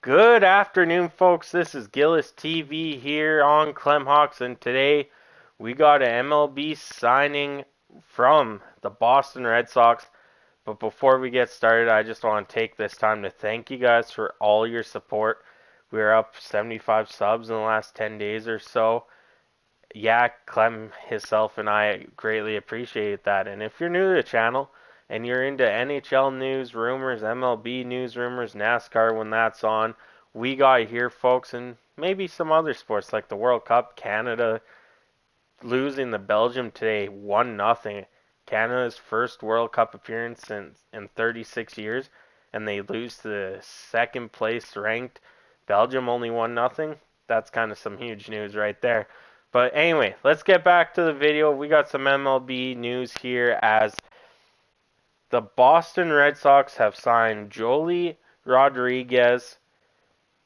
Good afternoon, folks. This is Gillis TV here on Clemhawks, and today we got an MLB signing from the Boston Red Sox. But before we get started, I just want to take this time to thank you guys for all your support. We're up 75 subs in the last 10 days or so. Yeah, Clem himself and I greatly appreciate that. And if you're new to the channel and you're into NHL news, rumors, MLB news, rumors, NASCAR when that's on, we got here, folks, and maybe some other sports like the World Cup, Canada losing to Belgium today 1-0. Canada's first World Cup appearance in 36 years, and they lose to the second place ranked Belgium only 1-0. That's kind of some huge news right there. But anyway, let's get back to the video. We got some MLB news here as the Boston Red Sox have signed JOELY Rodriguez.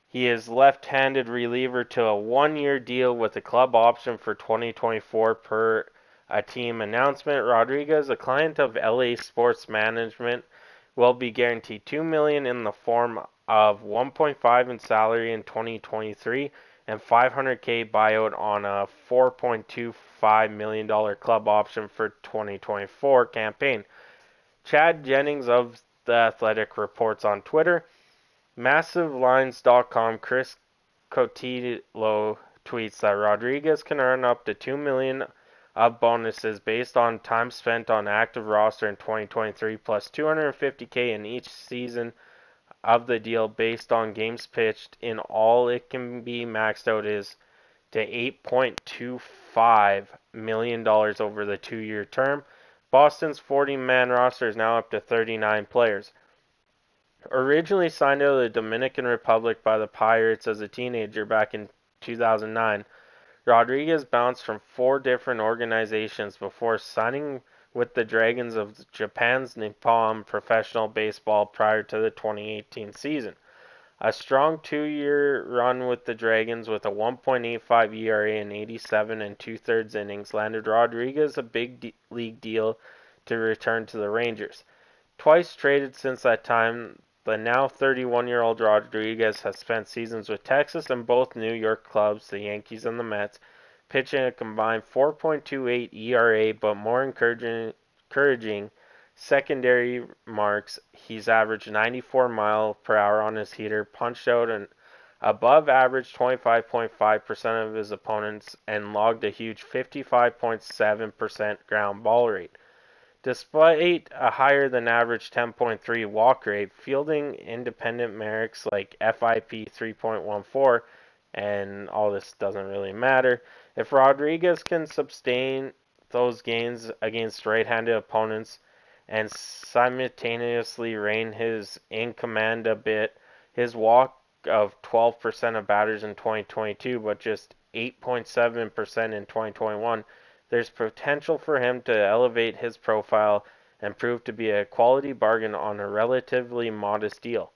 He is left-handed reliever to a one-year deal with a club option for 2024 per a team announcement. Rodriguez, a client of LA Sports Management, will be guaranteed $2 million in the form of 1.5 in salary in 2023 and 500K buyout on a $4.25 million club option for 2024 campaign. Chad Jennings of The Athletic reports on Twitter. MassiveLines.com Chris Cotillo tweets that Rodriguez can earn up to $2 million of bonuses based on time spent on active roster in 2023 plus 250K in each season of the deal based on games pitched in all. It can be maxed out is to $8.25 million over the 2-year term. Boston's 40-man roster is now up to 39 players. Originally signed to the Dominican Republic by the Pirates as a teenager back in 2009, Rodriguez bounced from 4 different organizations before signing with the Dragons of Japan's Nippon Professional Baseball prior to the 2018 season. A strong 2-year run with the Dragons with a 1.85 ERA in 87 and two-thirds innings landed Rodriguez a big league deal to return to the Rangers. Twice traded since that time, the now 31-year-old Rodriguez has spent seasons with Texas and both New York clubs, the Yankees and the Mets, pitching a combined 4.28 ERA, but more encouraging secondary marks. He's averaged 94 miles per hour on his heater, punched out an above average 25.5% of his opponents, and logged a huge 55.7% ground ball rate. Despite a higher than average 10.3 walk rate, fielding independent merits like FIP 3.14, and all this doesn't really matter. If Rodriguez can sustain those gains against right-handed opponents and simultaneously rein his in command a bit, his walk of 12% of batters in 2022, but just 8.7% in 2021, there's potential for him to elevate his profile and prove to be a quality bargain on a relatively modest deal.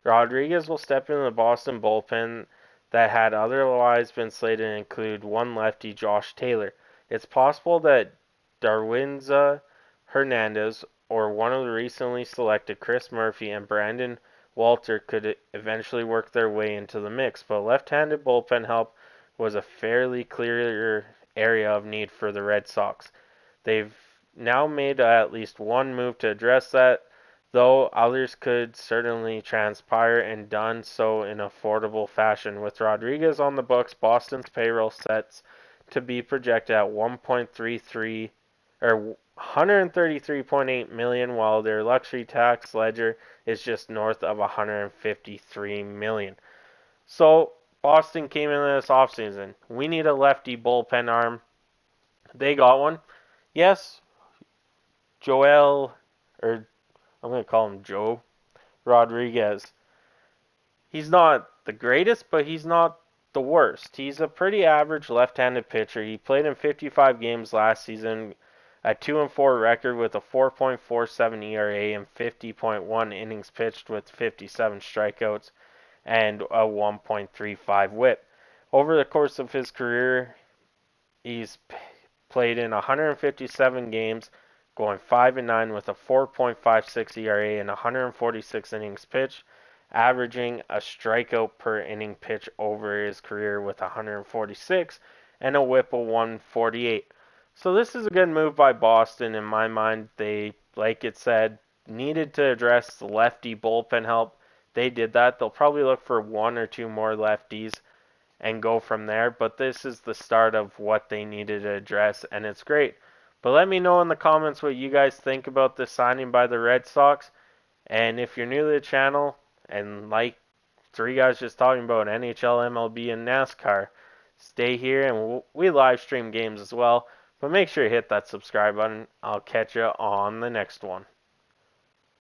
Rodriguez will step into the Boston bullpen that had otherwise been slated to include one lefty, Josh Taylor. It's possible that Darwinza Hernandez or one of the recently selected Chris Murphy and Brandon Walter could eventually work their way into the mix, but left-handed bullpen help was a fairly clear area of need for the Red Sox. They've now made at least one move to address that, though others could certainly transpire and done so in affordable fashion. With Rodriguez on the books, Boston's payroll sets to be projected at 1.33 or 133.8 million, while their luxury tax ledger is just north of 153 million. So Boston came into this offseason. We need a lefty bullpen arm. They got one. Yes, Joel, or I'm going to call him Joe Rodriguez. He's not the greatest, but he's not the worst. He's a pretty average left-handed pitcher. He played in 55 games last season, a 2-4 record with a 4.47 ERA and 50.1 innings pitched with 57 strikeouts and a 1.35 WHIP. Over the course of his career, he's played in 157 games, going 5-9 with a 4.56 ERA and 146 innings pitched, averaging a strikeout per inning pitch over his career with 146 and a whip of 148. So this is a good move by Boston in my mind. They, like it said, needed to address the lefty bullpen help. They did that. They'll probably look for one or two more lefties and go from there. But this is the start of what they needed to address, and it's great. But let me know in the comments what you guys think about this signing by the Red Sox. And if you're new to the channel and like three guys just talking about NHL, MLB, and NASCAR, stay here and we live stream games as well. But make sure you hit that subscribe button. I'll catch you on the next one.